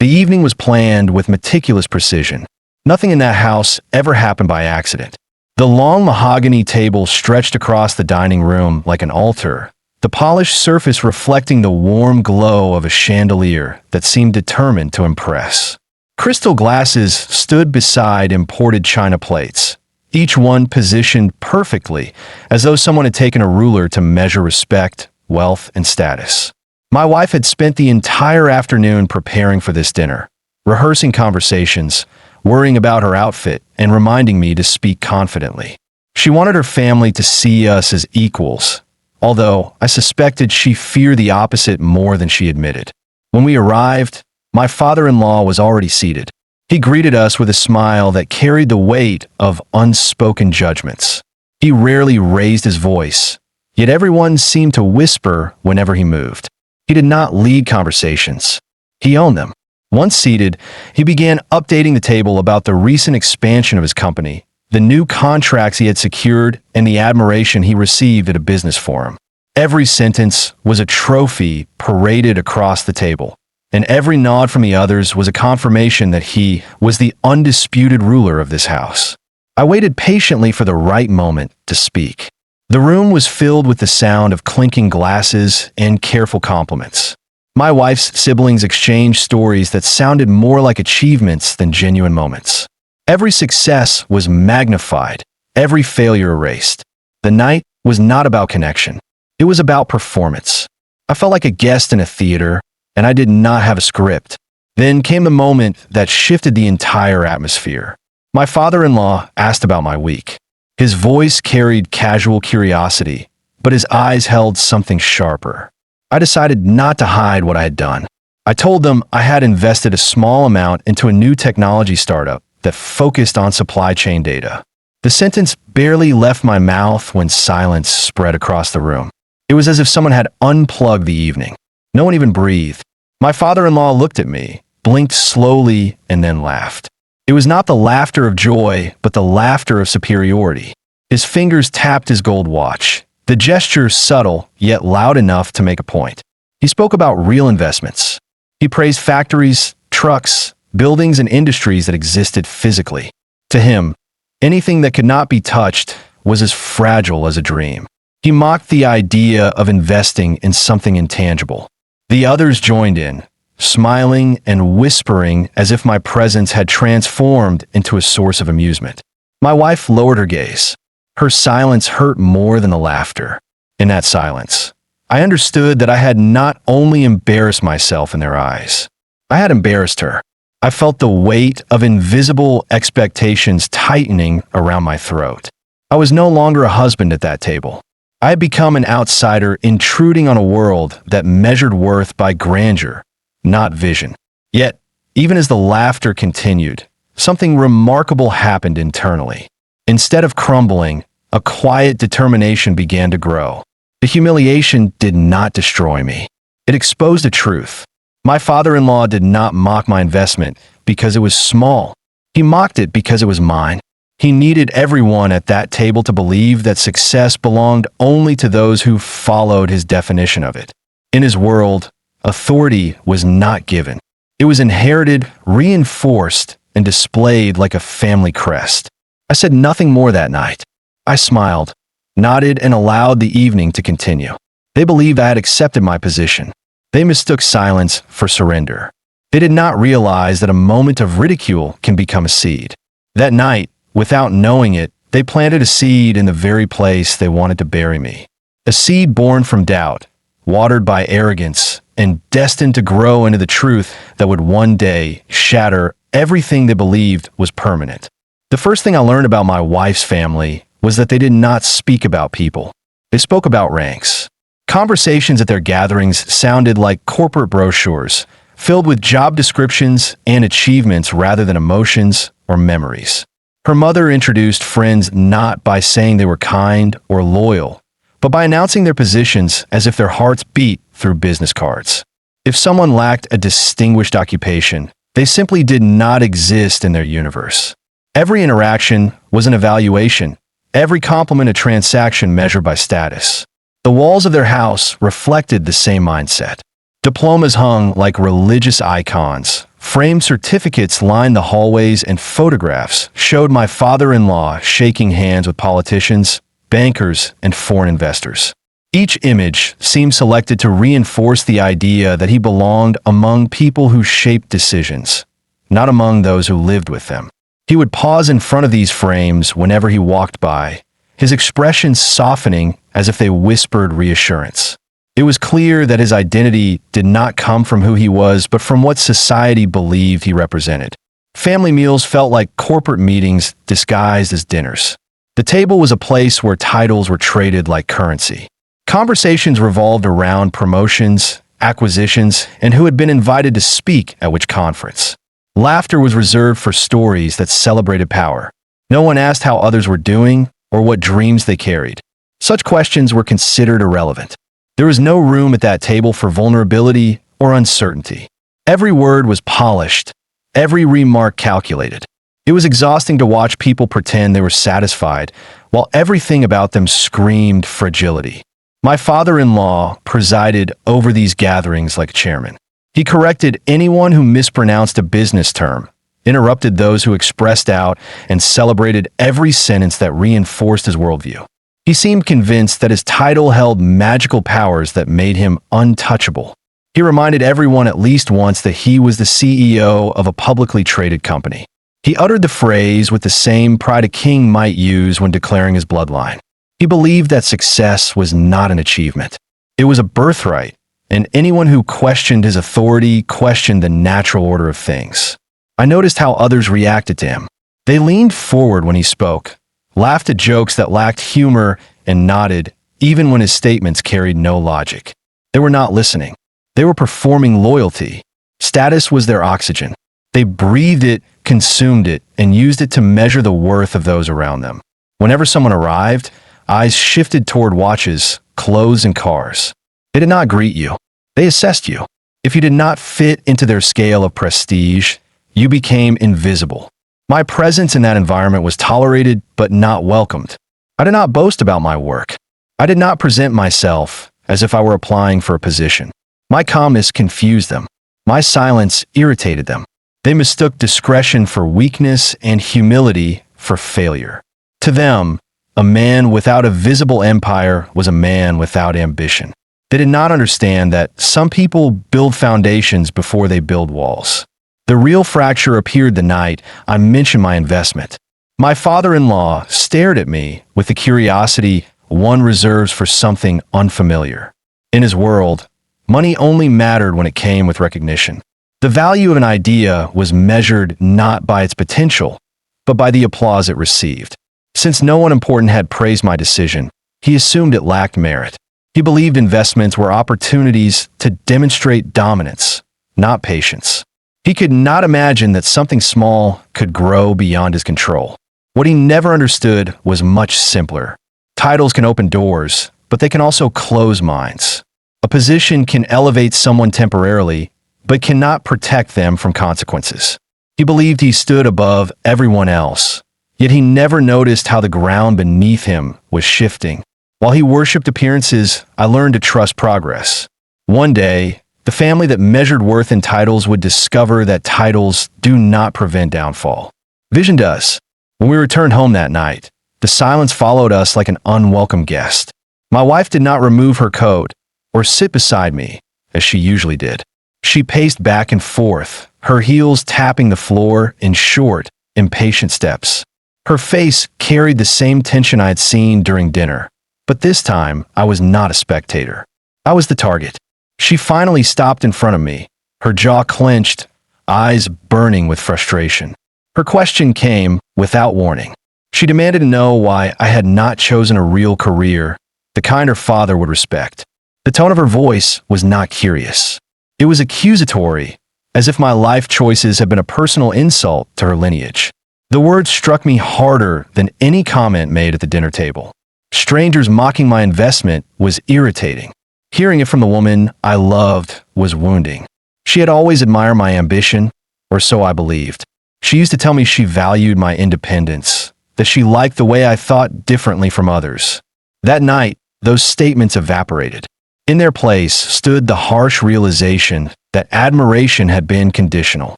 The evening was planned with meticulous precision. Nothing in that house ever happened by accident. The long mahogany table stretched across the dining room like an altar, the polished surface reflecting the warm glow of a chandelier that seemed determined to impress. Crystal glasses stood beside imported china plates, each one positioned perfectly, as though someone had taken a ruler to measure respect, wealth, and status. My wife had spent the entire afternoon preparing for this dinner, rehearsing conversations, worrying about her outfit, and reminding me to speak confidently. She wanted her family to see us as equals, although I suspected she feared the opposite more than she admitted. When we arrived, my father-in-law was already seated. He greeted us with a smile that carried the weight of unspoken judgments. He rarely raised his voice, yet everyone seemed to whisper whenever he moved. He did not lead conversations. He owned them. Once seated, he began updating the table about the recent expansion of his company, the new contracts he had secured, and the admiration he received at a business forum. Every sentence was a trophy paraded across the table, and every nod from the others was a confirmation that he was the undisputed ruler of this house. I waited patiently for the right moment to speak. The room was filled with the sound of clinking glasses and careful compliments. My wife's siblings exchanged stories that sounded more like achievements than genuine moments. Every success was magnified, every failure erased. The night was not about connection. It was about performance. I felt like a guest in a theater, and I did not have a script. Then came the moment that shifted the entire atmosphere. My father-in-law asked about my week. His voice carried casual curiosity, but his eyes held something sharper. I decided not to hide what I had done. I told them I had invested a small amount into a new technology startup that focused on supply chain data. The sentence barely left my mouth when silence spread across the room. It was as if someone had unplugged the evening. No one even breathed. My father-in-law looked at me, blinked slowly, and then laughed. It was not the laughter of joy, but the laughter of superiority. His fingers tapped his gold watch, the gesture subtle, yet loud enough to make a point. He spoke about real investments. He praised factories, trucks, buildings, and industries that existed physically. To him, anything that could not be touched was as fragile as a dream. He mocked the idea of investing in something intangible. The others joined in, smiling and whispering as if my presence had transformed into a source of amusement. My wife lowered her gaze. Her silence hurt more than the laughter. In that silence, I understood that I had not only embarrassed myself in their eyes, I had embarrassed her. I felt the weight of invisible expectations tightening around my throat. I was no longer a husband at that table. I had become an outsider intruding on a world that measured worth by grandeur, not vision. Yet, even as the laughter continued, something remarkable happened internally. Instead of crumbling, a quiet determination began to grow. The humiliation did not destroy me. It exposed a truth. My father-in-law did not mock my investment because it was small. He mocked it because it was mine. He needed everyone at that table to believe that success belonged only to those who followed his definition of it. In his world, authority was not given. It was inherited, reinforced, and displayed like a family crest. I said nothing more that night. I smiled, nodded, and allowed the evening to continue. They believed I had accepted my position. They mistook silence for surrender. They did not realize that a moment of ridicule can become a seed. That night, without knowing it, they planted a seed in the very place they wanted to bury me. A seed born from doubt, watered by arrogance, and destined to grow into the truth that would one day shatter everything they believed was permanent. The first thing I learned about my wife's family was that they did not speak about people. They spoke about ranks. Conversations at their gatherings sounded like corporate brochures, filled with job descriptions and achievements rather than emotions or memories. Her mother introduced friends not by saying they were kind or loyal, but by announcing their positions as if their hearts beat through business cards. If someone lacked a distinguished occupation, they simply did not exist in their universe. Every interaction was an evaluation, every compliment a transaction measured by status. The walls of their house reflected the same mindset. Diplomas hung like religious icons, Framed certificates lined the hallways, and photographs showed my father-in-law shaking hands with politicians, bankers, and foreign investors. Each image seemed selected to reinforce the idea that he belonged among people who shaped decisions, not among those who lived with them. He would pause in front of these frames whenever he walked by, his expressions softening as if they whispered reassurance. It was clear that his identity did not come from who he was, but from what society believed he represented. Family meals felt like corporate meetings disguised as dinners. The table was a place where titles were traded like currency. Conversations revolved around promotions, acquisitions, and who had been invited to speak at which conference. Laughter was reserved for stories that celebrated power. No one asked how others were doing or what dreams they carried. Such questions were considered irrelevant. There was no room at that table for vulnerability or uncertainty. Every word was polished, every remark calculated. It was exhausting to watch people pretend they were satisfied, while everything about them screamed fragility. My father-in-law presided over these gatherings like chairman. He corrected anyone who mispronounced a business term, interrupted those who expressed doubt, and celebrated every sentence that reinforced his worldview. He seemed convinced that his title held magical powers that made him untouchable. He reminded everyone at least once that he was the CEO of a publicly traded company. He uttered the phrase with the same pride a king might use when declaring his bloodline. He believed that success was not an achievement. It was a birthright, and anyone who questioned his authority questioned the natural order of things. I noticed how others reacted to him. They leaned forward when he spoke, laughed at jokes that lacked humor, and nodded, even when his statements carried no logic. They were not listening. They were performing loyalty. Status was their oxygen. They breathed it, consumed it, and used it to measure the worth of those around them. Whenever someone arrived, eyes shifted toward watches, clothes, and cars. They did not greet you. They assessed you. If you did not fit into their scale of prestige, you became invisible. My presence in that environment was tolerated but not welcomed. I did not boast about my work. I did not present myself as if I were applying for a position. My calmness confused them. My silence irritated them. They mistook discretion for weakness and humility for failure. To them, a man without a visible empire was a man without ambition. They did not understand that some people build foundations before they build walls. The real fracture appeared the night I mentioned my investment. My father-in-law stared at me with the curiosity one reserves for something unfamiliar. In his world, money only mattered when it came with recognition. The value of an idea was measured not by its potential, but by the applause it received. Since no one important had praised my decision, he assumed it lacked merit. He believed investments were opportunities to demonstrate dominance, not patience. He could not imagine that something small could grow beyond his control. What he never understood was much simpler. Titles can open doors, but they can also close minds. A position can elevate someone temporarily, but cannot protect them from consequences. He believed he stood above everyone else, yet he never noticed how the ground beneath him was shifting. While he worshipped appearances, I learned to trust progress. One day, the family that measured worth in titles would discover that titles do not prevent downfall. Vision does. When we returned home that night, the silence followed us like an unwelcome guest. My wife did not remove her coat or sit beside me, as she usually did. She paced back and forth, her heels tapping the floor in short, impatient steps. Her face carried the same tension I had seen during dinner. But this time, I was not a spectator. I was the target. She finally stopped in front of me, her jaw clenched, eyes burning with frustration. Her question came without warning. She demanded to know why I had not chosen a real career, the kind her father would respect. The tone of her voice was not curious. It was accusatory, as if my life choices had been a personal insult to her lineage. The words struck me harder than any comment made at the dinner table. Strangers mocking my investment was irritating. Hearing it from the woman I loved was wounding. She had always admired my ambition, or so I believed. She used to tell me she valued my independence, that she liked the way I thought differently from others. That night, those statements evaporated. In their place stood the harsh realization that admiration had been conditional.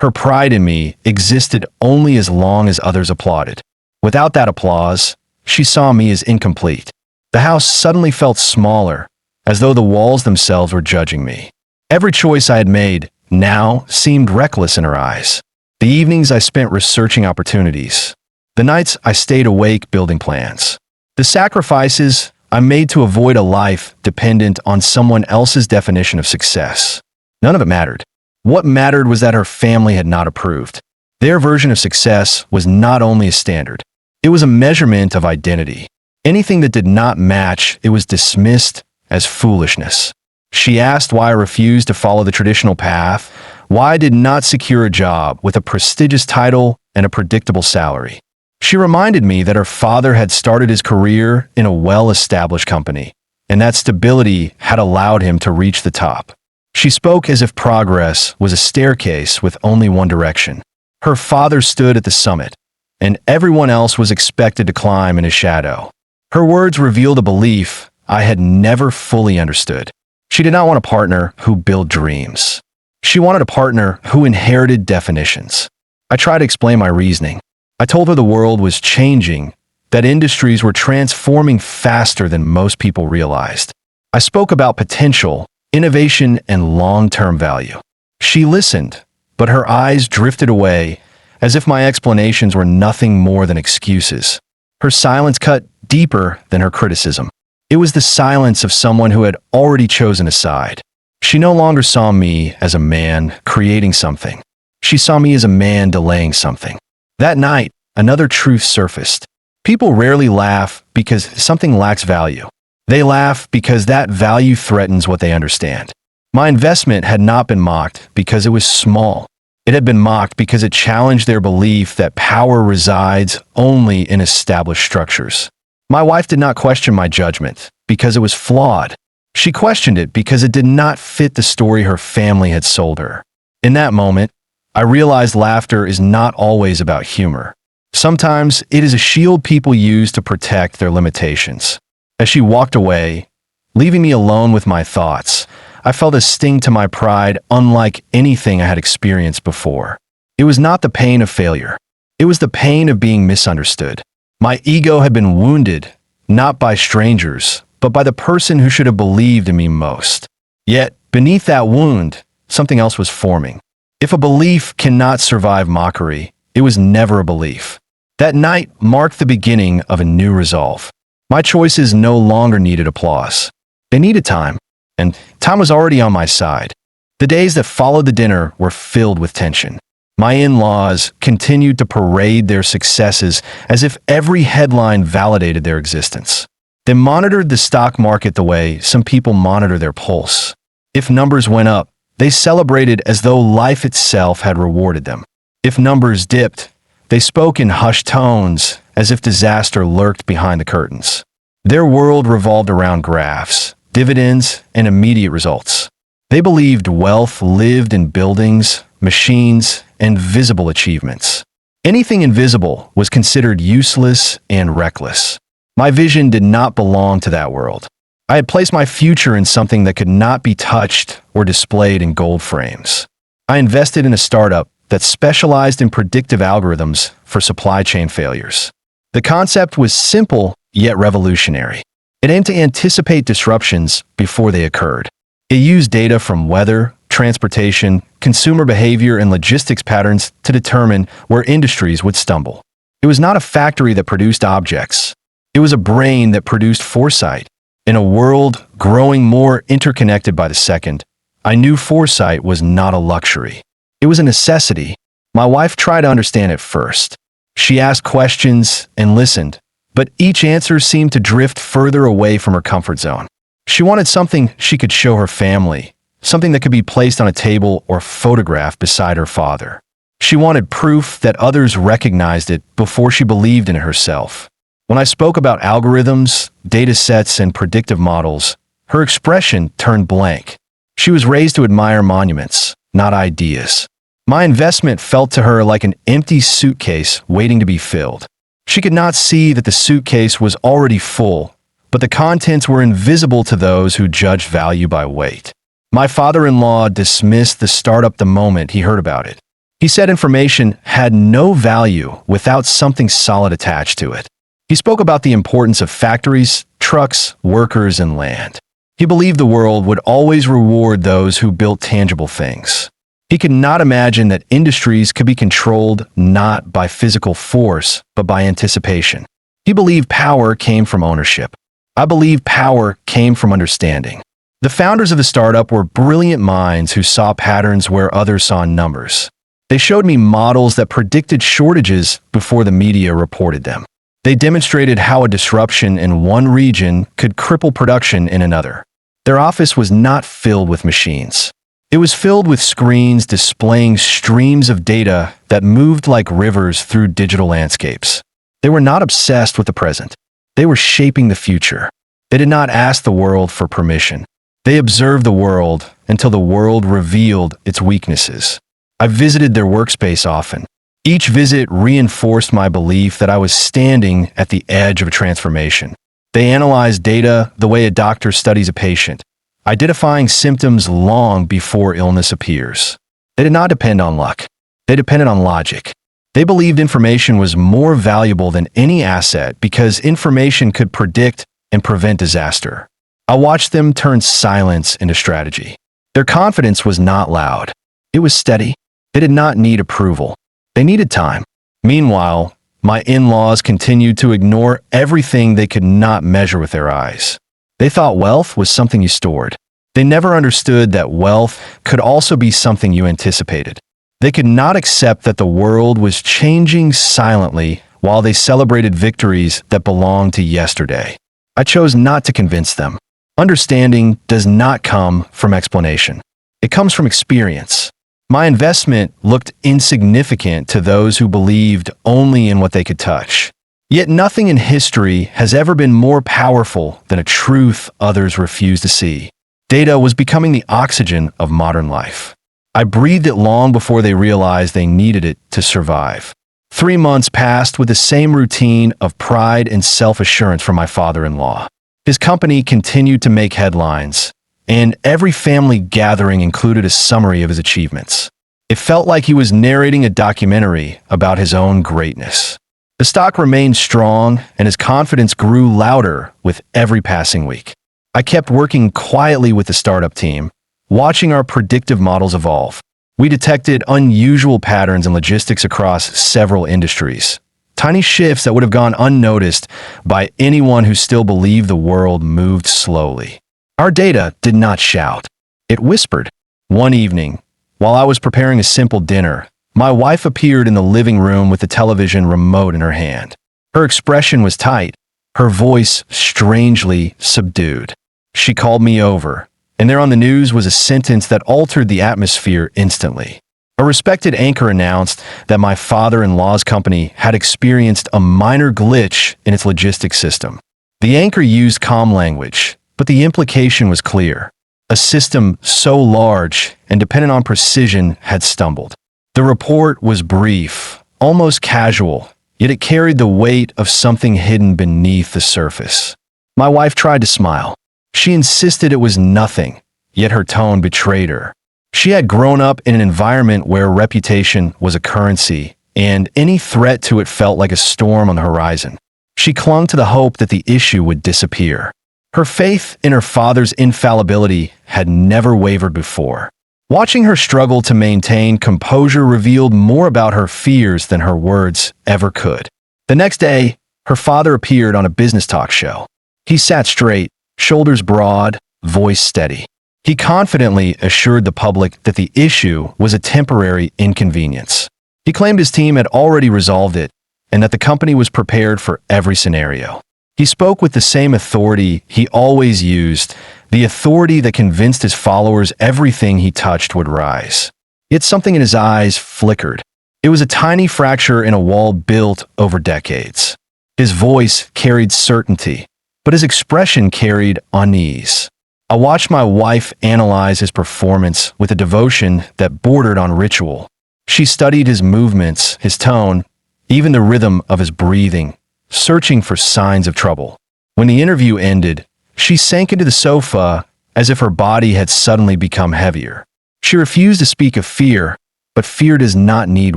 Her pride in me existed only as long as others applauded. Without that applause, she saw me as incomplete. The house suddenly felt smaller, as though the walls themselves were judging me. Every choice I had made now seemed reckless in her eyes. The evenings I spent researching opportunities. The nights I stayed awake building plans. The sacrifices I made to avoid a life dependent on someone else's definition of success. None of it mattered. What mattered was that her family had not approved. Their version of success was not only a standard, it was a measurement of identity. Anything that did not match it was dismissed as foolishness. She asked why I refused to follow the traditional path, why I did not secure a job with a prestigious title and a predictable salary. She reminded me that her father had started his career in a well-established company, and that stability had allowed him to reach the top. She spoke as if progress was a staircase with only one direction. Her father stood at the summit, and everyone else was expected to climb in his shadow. Her words revealed a belief I had never fully understood. She did not want a partner who built dreams. She wanted a partner who inherited definitions. I tried to explain my reasoning. I told her the world was changing, that industries were transforming faster than most people realized. I spoke about potential, innovation, and long-term value. She listened, but her eyes drifted away as if my explanations were nothing more than excuses. Her silence cut deeper than her criticism. It was the silence of someone who had already chosen a side. She no longer saw me as a man creating something. She saw me as a man delaying something. That night, another truth surfaced. People rarely laugh because something lacks value. They laugh because that value threatens what they understand. My investment had not been mocked because it was small. It had been mocked because it challenged their belief that power resides only in established structures. My wife did not question my judgment because it was flawed. She questioned it because it did not fit the story her family had sold her. In that moment, I realized laughter is not always about humor. Sometimes it is a shield people use to protect their limitations. As she walked away, leaving me alone with my thoughts, I felt a sting to my pride unlike anything I had experienced before. It was not the pain of failure. It was the pain of being misunderstood. My ego had been wounded, not by strangers, but by the person who should have believed in me most. Yet, beneath that wound, something else was forming. If a belief cannot survive mockery, it was never a belief. That night marked the beginning of a new resolve. My choices no longer needed applause. They needed time, and time was already on my side. The days that followed the dinner were filled with tension. My in-laws continued to parade their successes as if every headline validated their existence. They monitored the stock market the way some people monitor their pulse. If numbers went up, they celebrated as though life itself had rewarded them. If numbers dipped, they spoke in hushed tones as if disaster lurked behind the curtains. Their world revolved around graphs, dividends, and immediate results. They believed wealth lived in buildings, machines, and visible achievements. Anything invisible was considered useless and reckless. My vision did not belong to that world. I had placed my future in something that could not be touched or displayed in gold frames. I invested in a startup that specialized in predictive algorithms for supply chain failures. The concept was simple yet revolutionary. It aimed to anticipate disruptions before they occurred. It used data from weather, transportation, consumer behavior, and logistics patterns to determine where industries would stumble. It was not a factory that produced objects. It was a brain that produced foresight. In a world growing more interconnected by the second, I knew foresight was not a luxury. It was a necessity. My wife tried to understand it first. She asked questions and listened, but each answer seemed to drift further away from her comfort zone. She wanted something she could show her family, something that could be placed on a table or photographed beside her father. She wanted proof that others recognized it before she believed in it herself. When I spoke about algorithms, data sets, and predictive models, her expression turned blank. She was raised to admire monuments, not ideas. My investment felt to her like an empty suitcase waiting to be filled. She could not see that the suitcase was already full, but the contents were invisible to those who judged value by weight. My father-in-law dismissed the startup the moment he heard about it. He said information had no value without something solid attached to it. He spoke about the importance of factories, trucks, workers, and land. He believed the world would always reward those who built tangible things. He could not imagine that industries could be controlled not by physical force, but by anticipation. He believed power came from ownership. I believe power came from understanding. The founders of the startup were brilliant minds who saw patterns where others saw numbers. They showed me models that predicted shortages before the media reported them. They demonstrated how a disruption in one region could cripple production in another. Their office was not filled with machines. It was filled with screens displaying streams of data that moved like rivers through digital landscapes. They were not obsessed with the present. They were shaping the future. They did not ask the world for permission. They observed the world until the world revealed its weaknesses. I visited their workspace often. Each visit reinforced my belief that I was standing at the edge of a transformation. They analyzed data the way a doctor studies a patient, identifying symptoms long before illness appears. They did not depend on luck. They depended on logic. They believed information was more valuable than any asset because information could predict and prevent disaster. I watched them turn silence into strategy. Their confidence was not loud. It was steady. They did not need approval. They needed time. Meanwhile, my in-laws continued to ignore everything they could not measure with their eyes. They thought wealth was something you stored. They never understood that wealth could also be something you anticipated. They could not accept that the world was changing silently while they celebrated victories that belonged to yesterday. I chose not to convince them. Understanding does not come from explanation. It comes from experience. My investment looked insignificant to those who believed only in what they could touch. Yet nothing in history has ever been more powerful than a truth others refuse to see. Data was becoming the oxygen of modern life. I breathed it long before they realized they needed it to survive. 3 months passed with the same routine of pride and self-assurance from my father-in-law. His company continued to make headlines, and every family gathering included a summary of his achievements. It felt like he was narrating a documentary about his own greatness. The stock remained strong, and his confidence grew louder with every passing week. I kept working quietly with the startup team, watching our predictive models evolve. We detected unusual patterns in logistics across several industries, tiny shifts that would have gone unnoticed by anyone who still believed the world moved slowly. Our data did not shout. It whispered. One evening, while I was preparing a simple dinner, my wife appeared in the living room with the television remote in her hand. Her expression was tight, her voice strangely subdued. She called me over, and there on the news was a sentence that altered the atmosphere instantly. A respected anchor announced that my father-in-law's company had experienced a minor glitch in its logistics system. The anchor used calm language, but the implication was clear. A system so large and dependent on precision had stumbled. The report was brief, almost casual, yet it carried the weight of something hidden beneath the surface. My wife tried to smile. She insisted it was nothing, yet her tone betrayed her. She had grown up in an environment where reputation was a currency, and any threat to it felt like a storm on the horizon. She clung to the hope that the issue would disappear. Her faith in her father's infallibility had never wavered before. Watching her struggle to maintain composure revealed more about her fears than her words ever could. The next day, her father appeared on a business talk show. He sat straight, shoulders broad, voice steady. He confidently assured the public that the issue was a temporary inconvenience. He claimed his team had already resolved it and that the company was prepared for every scenario. He spoke with the same authority he always used, the authority that convinced his followers everything he touched would rise. Yet something in his eyes flickered. It was a tiny fracture in a wall built over decades. His voice carried certainty, but his expression carried unease. I watched my wife analyze his performance with a devotion that bordered on ritual. She studied his movements, his tone, even the rhythm of his breathing, searching for signs of trouble. When the interview ended, she sank into the sofa as if her body had suddenly become heavier. She refused to speak of fear, But fear does not need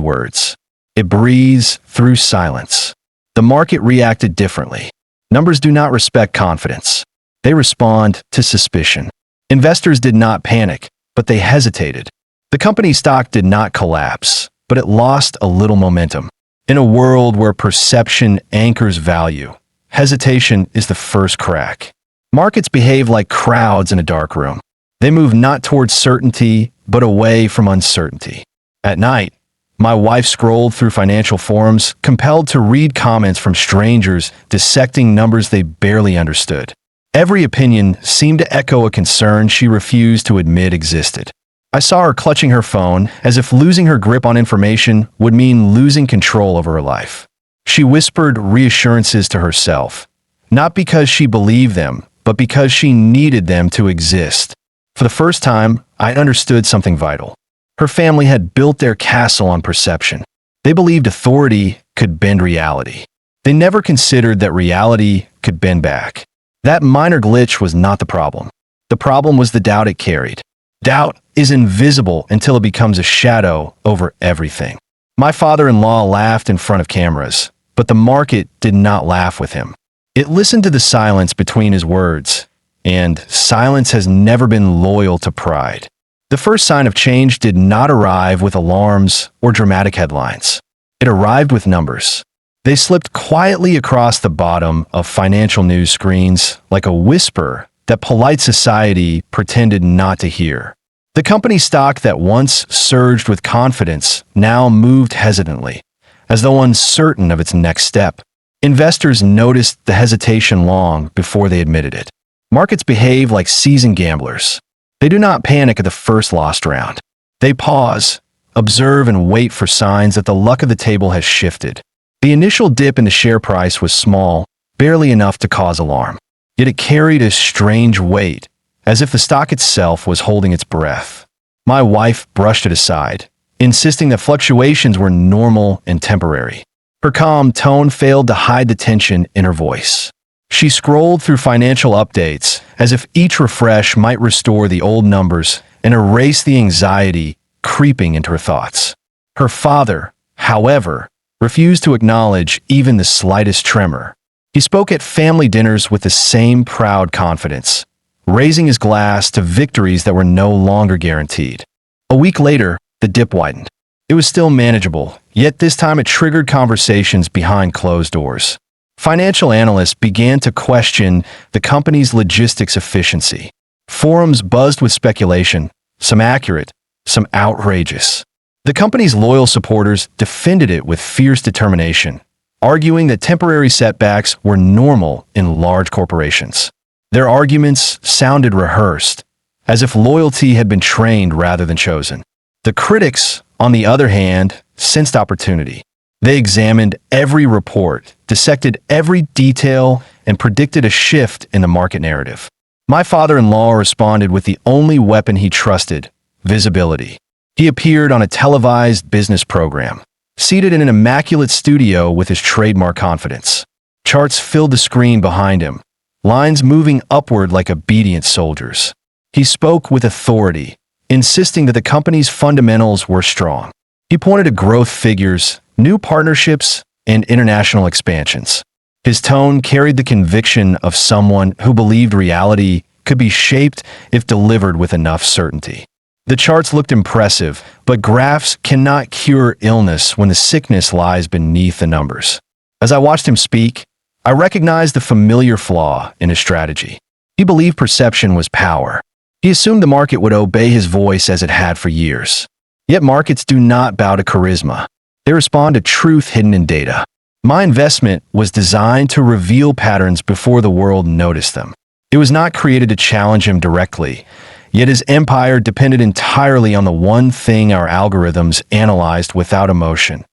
words. It breathes through silence. The market reacted differently. Numbers do not respect confidence. They respond to suspicion. Investors did not panic, but they hesitated. The company's stock did not collapse, but it lost a little momentum. In a world where perception anchors value, hesitation is the first crack. Markets behave like crowds in a dark room. They move not towards certainty, but away from uncertainty. At night, my wife scrolled through financial forums, compelled to read comments from strangers dissecting numbers they barely understood. Every opinion seemed to echo a concern she refused to admit existed. I saw her clutching her phone as if losing her grip on information would mean losing control over her life. She whispered reassurances to herself, not because she believed them, but because she needed them to exist. For the first time, I understood something vital. Her family had built their castle on perception. They believed authority could bend reality. They never considered that reality could bend back. That minor glitch was not the problem. The problem was the doubt it carried. Doubt is invisible until it becomes a shadow over everything. My father-in-law laughed in front of cameras, but the market did not laugh with him. It listened to the silence between his words, and silence has never been loyal to pride. The first sign of change did not arrive with alarms or dramatic headlines. It arrived with numbers. They slipped quietly across the bottom of financial news screens like a whisper that polite society pretended not to hear. The company stock that once surged with confidence now moved hesitantly, as though uncertain of its next step. Investors noticed the hesitation long before they admitted it. Markets behave like seasoned gamblers. They do not panic at the first lost round. They pause, observe, and wait for signs that the luck of the table has shifted. The initial dip in the share price was small, barely enough to cause alarm. Yet it carried a strange weight, as if the stock itself was holding its breath. My wife brushed it aside, insisting that fluctuations were normal and temporary. Her calm tone failed to hide the tension in her voice. She scrolled through financial updates as if each refresh might restore the old numbers and erase the anxiety creeping into her thoughts. Her father, however, refused to acknowledge even the slightest tremor. He spoke at family dinners with the same proud confidence, raising his glass to victories that were no longer guaranteed. A week later, the dip widened. It was still manageable, yet this time it triggered conversations behind closed doors. Financial analysts began to question the company's logistics efficiency. Forums buzzed with speculation, some accurate, some outrageous. The company's loyal supporters defended it with fierce determination, arguing that temporary setbacks were normal in large corporations. Their arguments sounded rehearsed, as if loyalty had been trained rather than chosen. The critics, on the other hand, sensed opportunity. They examined every report, dissected every detail, and predicted a shift in the market narrative. My father-in-law responded with the only weapon he trusted: visibility. He appeared on a televised business program, seated in an immaculate studio with his trademark confidence. Charts filled the screen behind him, lines moving upward like obedient soldiers. He spoke with authority, insisting that the company's fundamentals were strong. He pointed to growth figures, new partnerships, and international expansions. His tone carried the conviction of someone who believed reality could be shaped if delivered with enough certainty. The charts looked impressive, but graphs cannot cure illness when the sickness lies beneath the numbers. As I watched him speak, I recognized the familiar flaw in his strategy. He believed perception was power. He assumed the market would obey his voice as it had for years. Yet markets do not bow to charisma. They respond to truth hidden in data. My investment was designed to reveal patterns before the world noticed them. It was not created to challenge him directly, yet his empire depended entirely on the one thing our algorithms analyzed without emotion: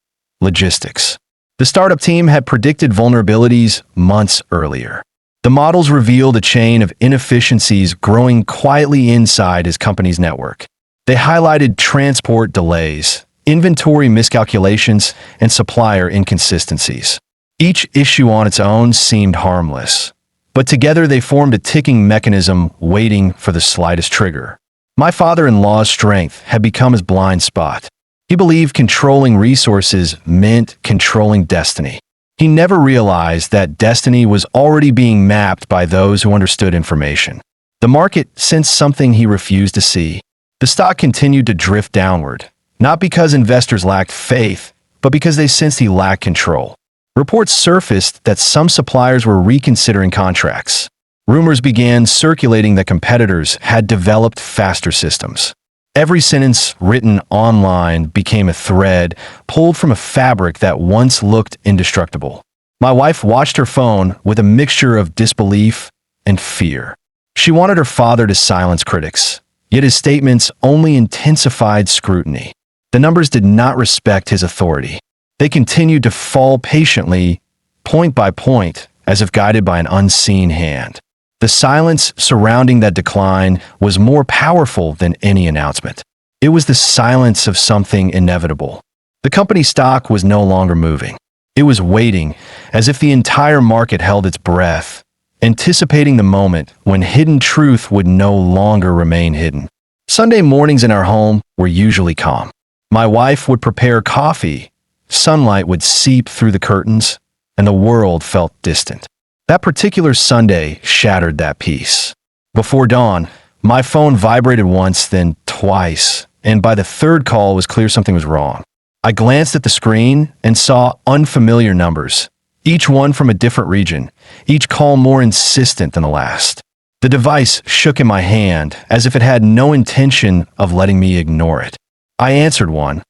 logistics. The startup team had predicted vulnerabilities months earlier. The models revealed a chain of inefficiencies growing quietly inside his company's network. They highlighted transport delays, inventory miscalculations, and supplier inconsistencies. Each issue on its own seemed harmless, but together they formed a ticking mechanism waiting for the slightest trigger. My father-in-law's strength had become his blind spot. He believed controlling resources meant controlling destiny. He never realized that destiny was already being mapped by those who understood information. The market sensed something he refused to see. The stock continued to drift downward, not because investors lacked faith, but because they sensed he lacked control. Reports surfaced that some suppliers were reconsidering contracts. Rumors began circulating that competitors had developed faster systems. Every sentence written online became a thread pulled from a fabric that once looked indestructible. My wife watched her phone with a mixture of disbelief and fear. She wanted her father to silence critics, yet his statements only intensified scrutiny. The numbers did not respect his authority. They continued to fall patiently, point by point, as if guided by an unseen hand. The silence surrounding that decline was more powerful than any announcement. It was the silence of something inevitable. The company's stock was no longer moving. It was waiting, as if the entire market held its breath, anticipating the moment when hidden truth would no longer remain hidden. Sunday mornings in our home were usually calm. My wife would prepare coffee, sunlight would seep through the curtains, and the world felt distant. That particular Sunday shattered that peace. Before dawn, my phone vibrated once, then twice, and by the third call it was clear something was wrong. I glanced at the screen and saw unfamiliar numbers, each one from a different region, each call more insistent than the last. The device shook in my hand as if it had no intention of letting me ignore it. I answered one,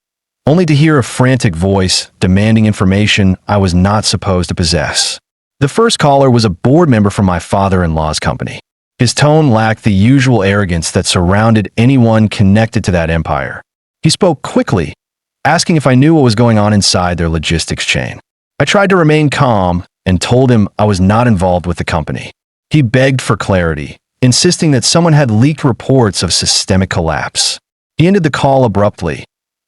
only to hear a frantic voice demanding information I was not supposed to possess. The first caller was a board member from my father-in-law's company. His tone lacked the usual arrogance that surrounded anyone connected to that empire. He spoke quickly, asking if I knew what was going on inside their logistics chain. I tried to remain calm and told him I was not involved with the company. He begged for clarity, insisting that someone had leaked reports of systemic collapse. He ended the call abruptly,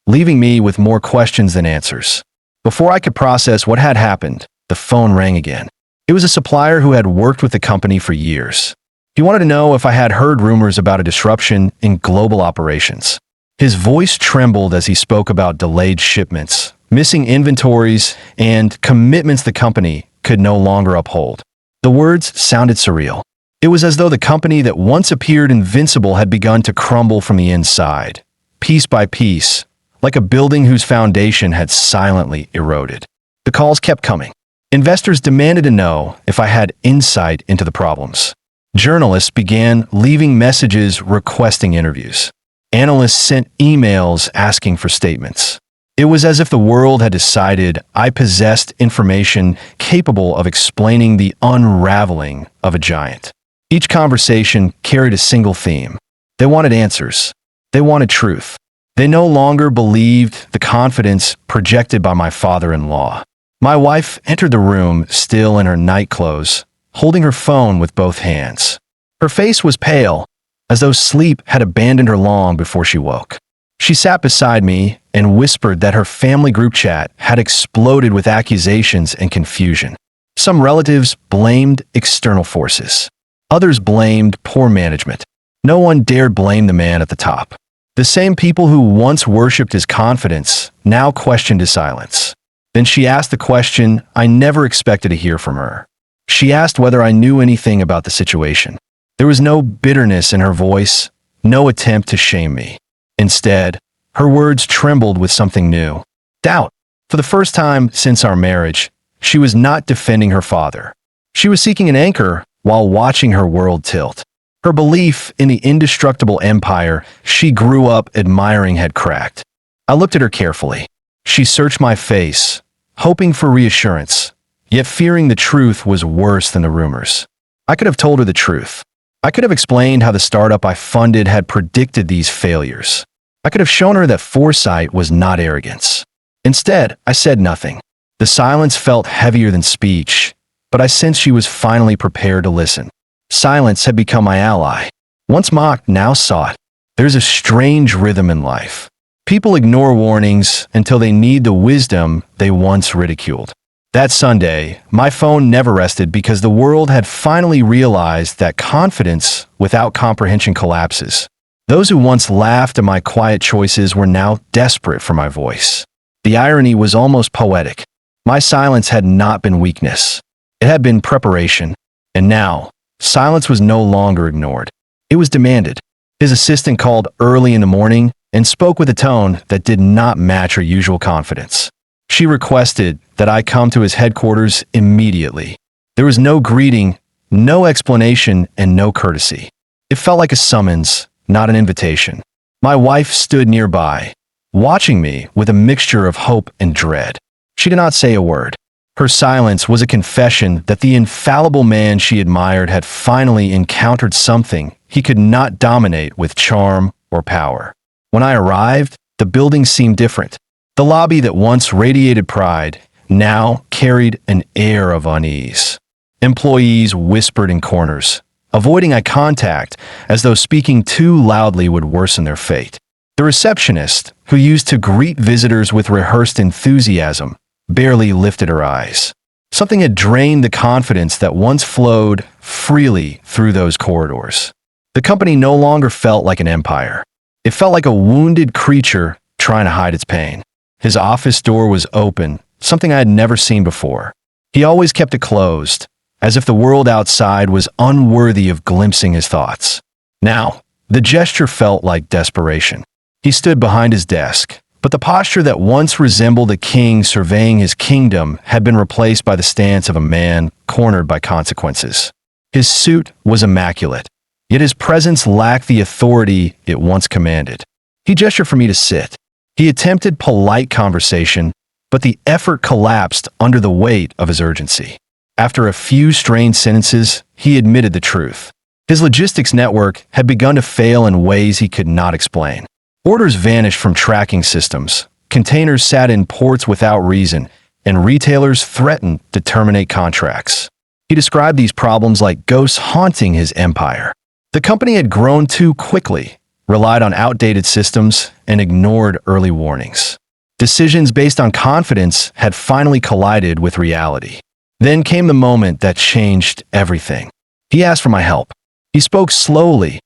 leaving me with more questions than answers. Before I could process what had happened, the phone rang again. It was a supplier who had worked with the company for years. He wanted to know if I had heard rumors about a disruption in global operations. His voice trembled as he spoke about delayed shipments, missing inventories, and commitments the company could no longer uphold. The words sounded surreal. It was as though the company that once appeared invincible had begun to crumble from the inside, piece by piece, like a building whose foundation had silently eroded. The calls kept coming. Investors demanded to know if I had insight into the problems. Journalists began leaving messages requesting interviews. Analysts sent emails asking for statements. It was as if the world had decided I possessed information capable of explaining the unraveling of a giant. Each conversation carried a single theme. They wanted answers. They wanted truth. They no longer believed the confidence projected by my father-in-law. My wife entered the room, still in her night clothes, holding her phone with both hands. Her face was pale, as though sleep had abandoned her long before she woke. She sat beside me and whispered that her family group chat had exploded with accusations and confusion. Some relatives blamed external forces. Others blamed poor management. No one dared blame the man at the top. The same people who once worshipped his confidence now questioned his silence. Then she asked the question I never expected to hear from her. She asked whether I knew anything about the situation. There was no bitterness in her voice, no attempt to shame me. Instead, her words trembled with something new. Doubt. For the first time since our marriage, she was not defending her father. She was seeking an anchor while watching her world tilt. Her belief in the indestructible empire she grew up admiring had cracked. I looked at her carefully. She searched my face, hoping for reassurance, yet fearing the truth was worse than the rumors. I could have told her the truth. I could have explained how the startup I funded had predicted these failures. I could have shown her that foresight was not arrogance. Instead, I said nothing. The silence felt heavier than speech, but I sensed she was finally prepared to listen. Silence had become my ally. Once mocked, now sought. There's a strange rhythm in life. People ignore warnings until they need the wisdom they once ridiculed. That Sunday, my phone never rested because the world had finally realized that confidence without comprehension collapses. Those who once laughed at my quiet choices were now desperate for my voice. The irony was almost poetic. My silence had not been weakness. It had been preparation. And now, silence was no longer ignored. It was demanded. His assistant called early in the morning and spoke with a tone that did not match her usual confidence. She requested that I come to his headquarters immediately. There was no greeting, no explanation, and no courtesy. It felt like a summons, not an invitation. My wife stood nearby, watching me with a mixture of hope and dread. She did not say a word. Her silence was a confession that the infallible man she admired had finally encountered something he could not dominate with charm or power. When I arrived, the building seemed different. The lobby that once radiated pride now carried an air of unease. Employees whispered in corners, avoiding eye contact as though speaking too loudly would worsen their fate. The receptionist, who used to greet visitors with rehearsed enthusiasm, barely lifted her eyes. Something had drained the confidence that once flowed freely through those corridors. The company no longer felt like an empire. It felt like a wounded creature trying to hide its pain. His office door was open, something I had never seen before. He always kept it closed, as if the world outside was unworthy of glimpsing his thoughts. Now, the gesture felt like desperation. He stood behind his desk, but the posture that once resembled a king surveying his kingdom had been replaced by the stance of a man cornered by consequences. His suit was immaculate, yet his presence lacked the authority it once commanded. He gestured for me to sit. He attempted polite conversation, but the effort collapsed under the weight of his urgency. After a few strained sentences, he admitted the truth. His logistics network had begun to fail in ways he could not explain. Orders vanished from tracking systems, containers sat in ports without reason, and retailers threatened to terminate contracts. He described these problems like ghosts haunting his empire. The company had grown too quickly, relied on outdated systems, and ignored early warnings. Decisions based on confidence had finally collided with reality. Then came the moment that changed everything. He asked for my help. He spoke slowly,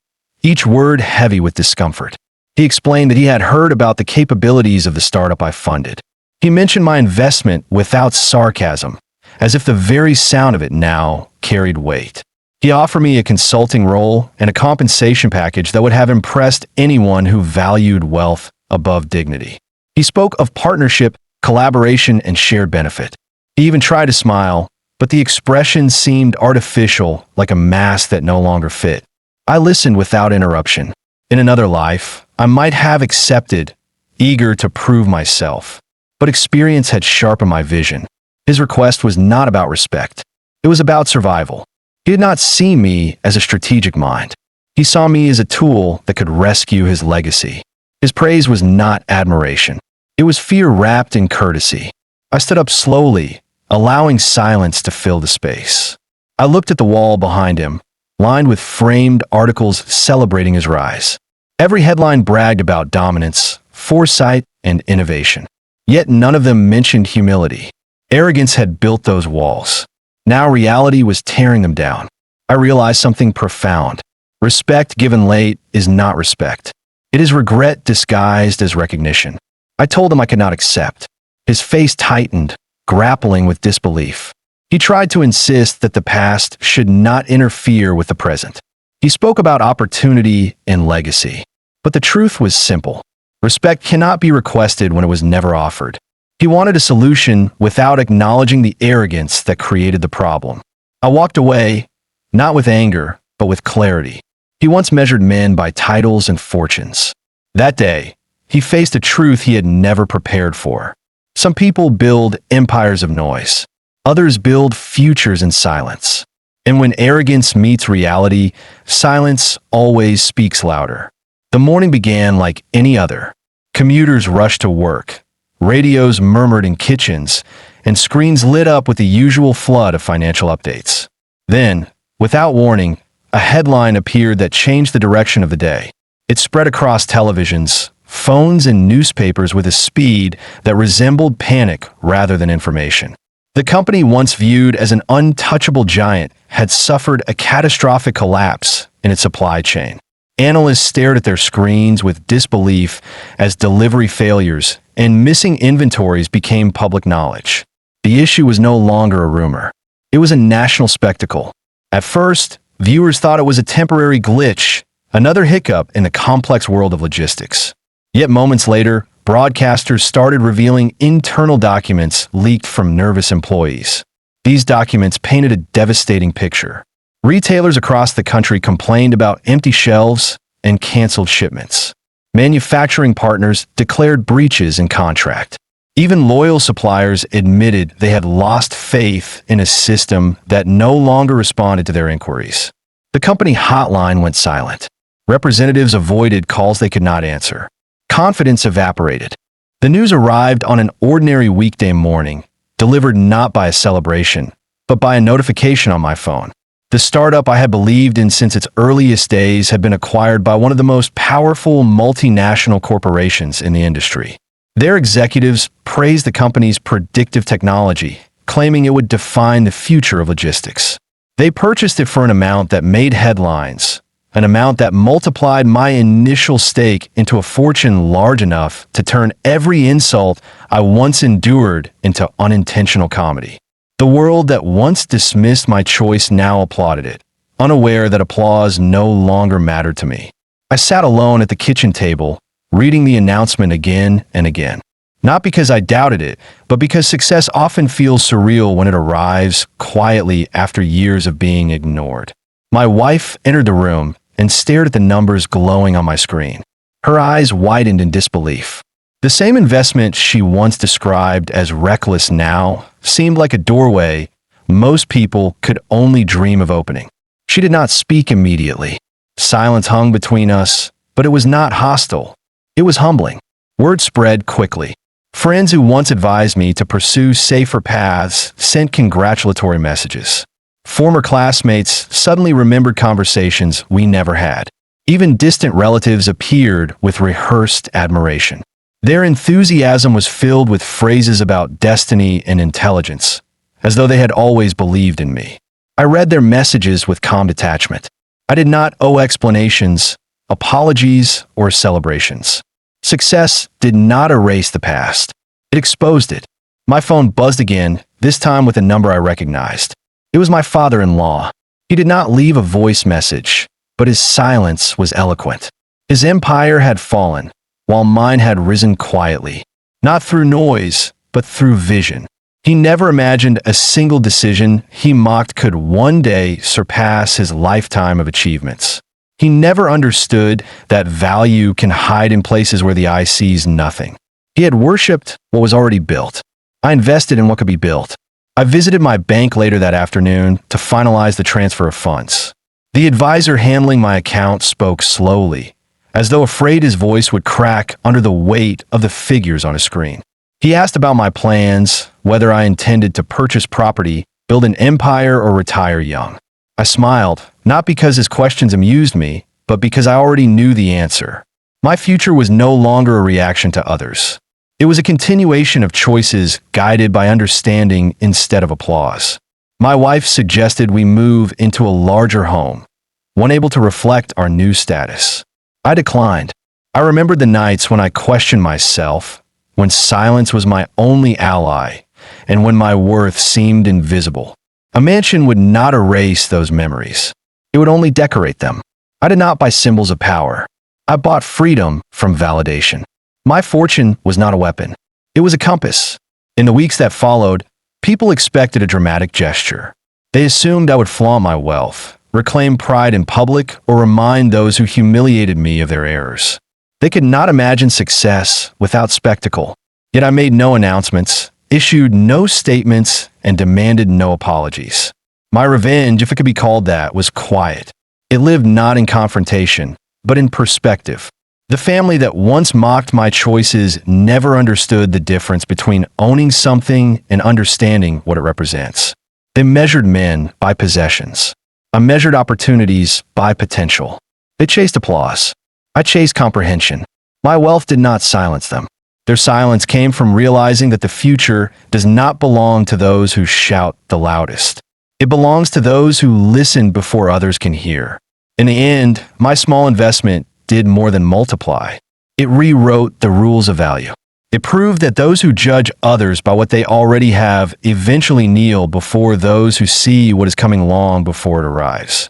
each word heavy with discomfort. He explained that he had heard about the capabilities of the startup I funded. He mentioned my investment without sarcasm, as if the very sound of it now carried weight. He offered me a consulting role and a compensation package that would have impressed anyone who valued wealth above dignity. He spoke of partnership, collaboration, and shared benefit. He even tried to smile, but the expression seemed artificial, like a mask that no longer fit. I listened without interruption. In another life, I might have accepted, eager to prove myself. But experience had sharpened my vision. His request was not about respect. It was about survival. He did not see me as a strategic mind. He saw me as a tool that could rescue his legacy. His praise was not admiration. It was fear wrapped in courtesy. I stood up slowly, allowing silence to fill the space. I looked at the wall behind him, lined with framed articles celebrating his rise. Every headline bragged about dominance, foresight, and innovation. Yet none of them mentioned humility. Arrogance had built those walls. Now reality was tearing them down. I realized something profound. Respect given late is not respect. It is regret disguised as recognition. I told him I could not accept. His face tightened, grappling with disbelief. He tried to insist that the past should not interfere with the present. He spoke about opportunity and legacy. But the truth was simple. Respect cannot be requested when it was never offered. He wanted a solution without acknowledging the arrogance that created the problem. I walked away, not with anger, but with clarity. He once measured men by titles and fortunes. That day, he faced a truth he had never prepared for. Some people build empires of noise. Others build futures in silence. And when arrogance meets reality, silence always speaks louder. The morning began like any other. Commuters rushed to work. Radios murmured in kitchens, and screens lit up with the usual flood of financial updates. Then, without warning, a headline appeared that changed the direction of the day. It spread across televisions, phones, and newspapers with a speed that resembled panic rather than information. The company once viewed as an untouchable giant had suffered a catastrophic collapse in its supply chain. Analysts stared at their screens with disbelief as delivery failures and missing inventories became public knowledge. The issue was no longer a rumor. It was a national spectacle. At first, viewers thought it was a temporary glitch, another hiccup in the complex world of logistics. Yet moments later, broadcasters started revealing internal documents leaked from nervous employees. These documents painted a devastating picture. Retailers across the country complained about empty shelves and canceled shipments. Manufacturing partners declared breaches in contract. Even loyal suppliers admitted they had lost faith in a system that no longer responded to their inquiries. The company hotline went silent. Representatives avoided calls they could not answer. Confidence evaporated. The news arrived on an ordinary weekday morning, delivered not by a celebration, but by a notification on my phone. The startup I had believed in since its earliest days had been acquired by one of the most powerful multinational corporations in the industry. Their executives praised the company's predictive technology, claiming it would define the future of logistics. They purchased it for an amount that made headlines, an amount that multiplied my initial stake into a fortune large enough to turn every insult I once endured into unintentional comedy. The world that once dismissed my choice now applauded it, unaware that applause no longer mattered to me. I sat alone at the kitchen table, reading the announcement again and again. Not because I doubted it, but because success often feels surreal when it arrives quietly after years of being ignored. My wife entered the room and stared at the numbers glowing on my screen. Her eyes widened in disbelief. The same investment she once described as reckless now seemed like a doorway most people could only dream of opening. She did not speak immediately. Silence hung between us, but it was not hostile. It was humbling. Word spread quickly. Friends who once advised me to pursue safer paths sent congratulatory messages. Former classmates suddenly remembered conversations we never had. Even distant relatives appeared with rehearsed admiration. Their enthusiasm was filled with phrases about destiny and intelligence, as though they had always believed in me. I read their messages with calm detachment. I did not owe explanations, apologies, or celebrations. Success did not erase the past. It exposed it. My phone buzzed again, this time with a number I recognized. It was my father-in-law. He did not leave a voice message, but his silence was eloquent. His empire had fallen, while mine had risen quietly, not through noise, but through vision. He never imagined a single decision he mocked could one day surpass his lifetime of achievements. He never understood that value can hide in places where the eye sees nothing. He had worshipped what was already built. I invested in what could be built. I visited my bank later that afternoon to finalize the transfer of funds. The advisor handling my account spoke slowly, as though afraid his voice would crack under the weight of the figures on a screen. He asked about my plans, whether I intended to purchase property, build an empire, or retire young. I smiled, not because his questions amused me, but because I already knew the answer. My future was no longer a reaction to others. It was a continuation of choices guided by understanding instead of applause. My wife suggested we move into a larger home, one able to reflect our new status. I declined. I remembered the nights when I questioned myself, when silence was my only ally, and when my worth seemed invisible. A mansion would not erase those memories. It would only decorate them. I did not buy symbols of power. I bought freedom from validation. My fortune was not a weapon. It was a compass. In the weeks that followed, people expected a dramatic gesture. They assumed I would flaunt my wealth, reclaim pride in public, or remind those who humiliated me of their errors. They could not imagine success without spectacle. Yet I made no announcements, issued no statements, and demanded no apologies. My revenge, if it could be called that, was quiet. It lived not in confrontation, but in perspective. The family that once mocked my choices never understood the difference between owning something and understanding what it represents. They measured men by possessions. I measured opportunities by potential. They chased applause. I chased comprehension. My wealth did not silence them. Their silence came from realizing that the future does not belong to those who shout the loudest. It belongs to those who listen before others can hear. In the end, my small investment did more than multiply. It rewrote the rules of value. It proved that those who judge others by what they already have eventually kneel before those who see what is coming long before it arrives.